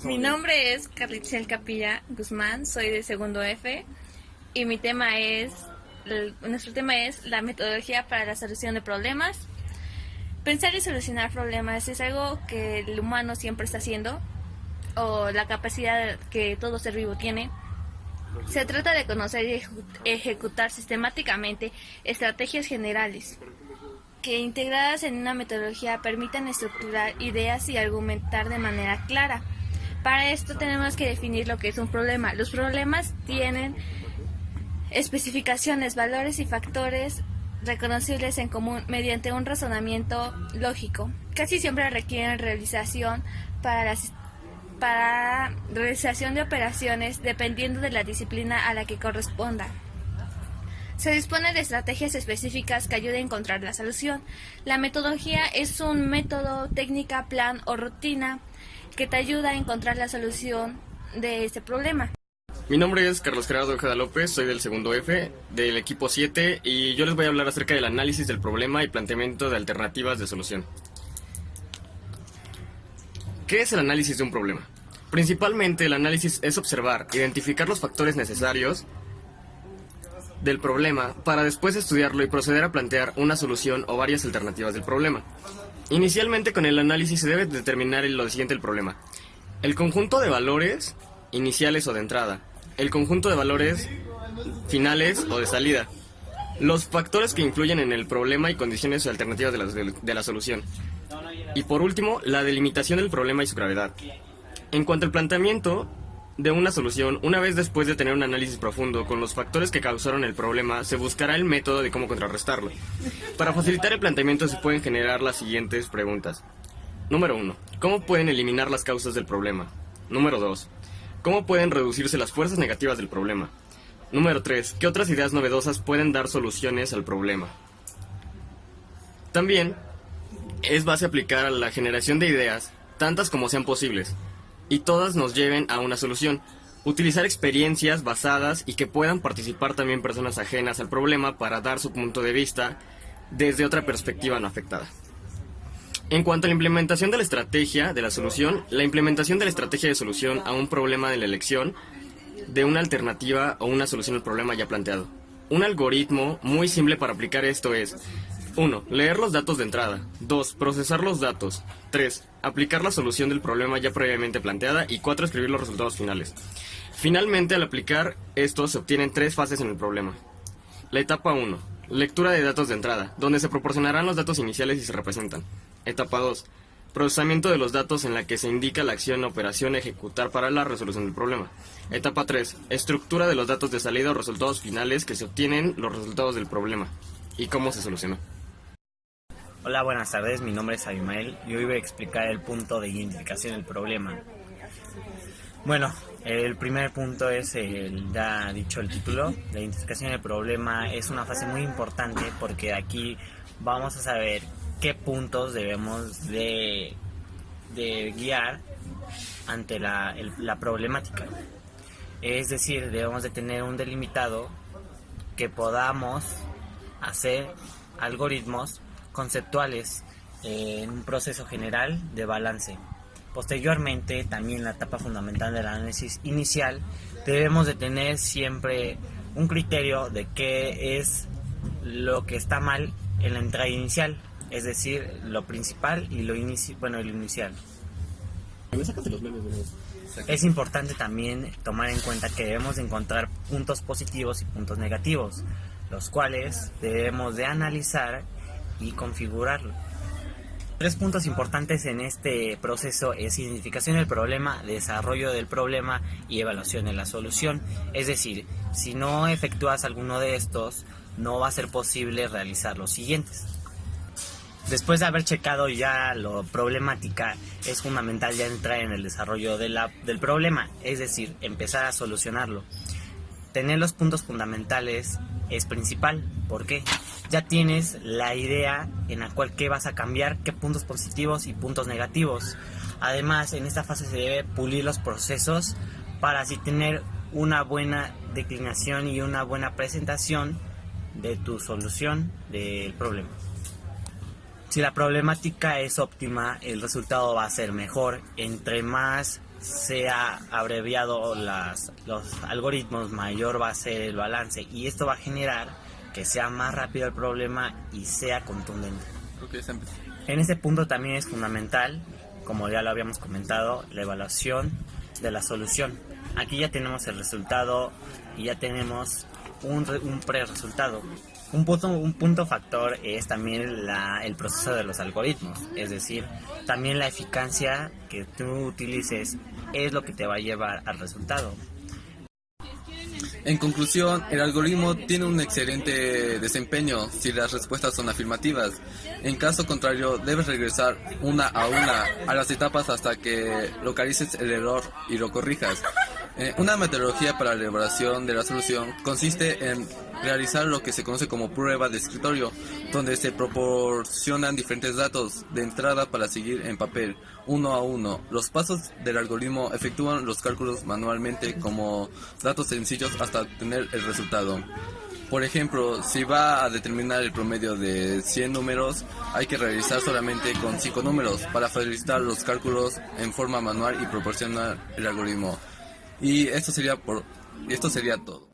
Mi nombre es Carlichel Capilla Guzmán, soy de segundo F y nuestro tema es la metodología para la solución de problemas. Pensar y solucionar problemas es algo que el humano siempre está haciendo, o la capacidad que todo ser vivo tiene. Se trata de conocer y ejecutar sistemáticamente estrategias generales que, integradas en una metodología, permitan estructurar ideas y argumentar de manera clara. Para esto tenemos que definir lo que es un problema. Los problemas tienen especificaciones, valores y factores reconocibles en común mediante un razonamiento lógico. Casi siempre requieren realización para realización de operaciones dependiendo de la disciplina a la que corresponda. Se dispone de estrategias específicas que ayuden a encontrar la solución. La metodología es un método, técnica, plan o rutina que te ayuda a encontrar la solución de este problema. Mi nombre es Carlos Gerardo Ojeda López, soy del segundo F, del equipo 7, y yo les voy a hablar acerca del análisis del problema y planteamiento de alternativas de solución. ¿Qué es el análisis de un problema? Principalmente el análisis es observar, identificar los factores necesarios del problema para después estudiarlo y proceder a plantear una solución o varias alternativas del problema. Inicialmente, con el análisis se debe determinar lo siguiente del problema: el conjunto de valores iniciales o de entrada, el conjunto de valores finales o de salida, los factores que influyen en el problema y condiciones o alternativas de la solución, y por último, la delimitación del problema y su gravedad. En cuanto al planteamiento de una solución, una vez después de tener un análisis profundo con los factores que causaron el problema, se buscará el método de cómo contrarrestarlo. Para facilitar el planteamiento se pueden generar las siguientes preguntas. Número 1. ¿Cómo pueden eliminar las causas del problema? Número 2. ¿Cómo pueden reducirse las fuerzas negativas del problema? Número 3. ¿Qué otras ideas novedosas pueden dar soluciones al problema? También es base aplicar a la generación de ideas, tantas como sean posibles, y todas nos lleven a una solución. Utilizar experiencias basadas y que puedan participar también personas ajenas al problema para dar su punto de vista desde otra perspectiva no afectada. En cuanto a la implementación de la estrategia de la solución, la implementación de la estrategia de solución a un problema de la elección de una alternativa o una solución al problema ya planteado. Un algoritmo muy simple para aplicar esto es: 1. Leer los datos de entrada. 2. Procesar los datos. 3. Aplicar la solución del problema ya previamente planteada. Y 4. Escribir los resultados finales. Finalmente, al aplicar esto, se obtienen 3 fases en el problema. La etapa 1. Lectura de datos de entrada, donde se proporcionarán los datos iniciales y se representan. Etapa 2. Procesamiento de los datos, en la que se indica la acción o operación a ejecutar para la resolución del problema. Etapa 3. Estructura de los datos de salida o resultados finales, que se obtienen los resultados del problema y cómo se solucionó. Hola, buenas tardes, mi nombre es Abimael y hoy voy a explicar el punto de identificación del problema. Bueno, el primer punto es ya dicho el título. La identificación del problema es una fase muy importante porque aquí vamos a saber qué puntos debemos de guiar ante la problemática. Es decir, debemos de tener un delimitado que podamos hacer algoritmos conceptuales en un proceso general de balance. Posteriormente, también la etapa fundamental del análisis inicial, debemos de tener siempre un criterio de qué es lo que está mal en la entrada inicial, es decir, lo principal y lo inicial. Es importante también tomar en cuenta que debemos de encontrar puntos positivos y puntos negativos, los cuales debemos de analizar y configurarlo. 3 puntos importantes en este proceso es identificación del problema, desarrollo del problema y evaluación de la solución. Es decir, si no efectúas alguno de estos, no va a ser posible realizar los siguientes. Después de haber checado ya la problemática, es fundamental ya entrar en el desarrollo del problema, es decir, empezar a solucionarlo. Tener los puntos fundamentales es principal. ¿Por qué? Ya tienes la idea en la cual qué vas a cambiar, qué puntos positivos y puntos negativos. Además, en esta fase se debe pulir los procesos para así tener una buena declinación y una buena presentación de tu solución del problema. Si la problemática es óptima, el resultado va a ser mejor. Entre más sea abreviado los algoritmos, mayor va a ser el balance, y esto va a generar que sea más rápido el problema y sea contundente. En ese punto también es fundamental, como ya lo habíamos comentado, la evaluación de la solución. Aquí ya tenemos el resultado y ya tenemos un pre-resultado. Un punto factor es también el proceso de los algoritmos, es decir, también la eficacia que tú utilices es lo que te va a llevar al resultado. En conclusión, el algoritmo tiene un excelente desempeño si las respuestas son afirmativas. En caso contrario, debes regresar una a las etapas hasta que localices el error y lo corrijas. Una metodología para la elaboración de la solución consiste en realizar lo que se conoce como prueba de escritorio, donde se proporcionan diferentes datos de entrada para seguir en papel, uno a uno. Los pasos del algoritmo efectúan los cálculos manualmente como datos sencillos hasta obtener el resultado. Por ejemplo, si va a determinar el promedio de 100 números, hay que realizar solamente con 5 números para facilitar los cálculos en forma manual y proporcionar el algoritmo. Y esto sería todo.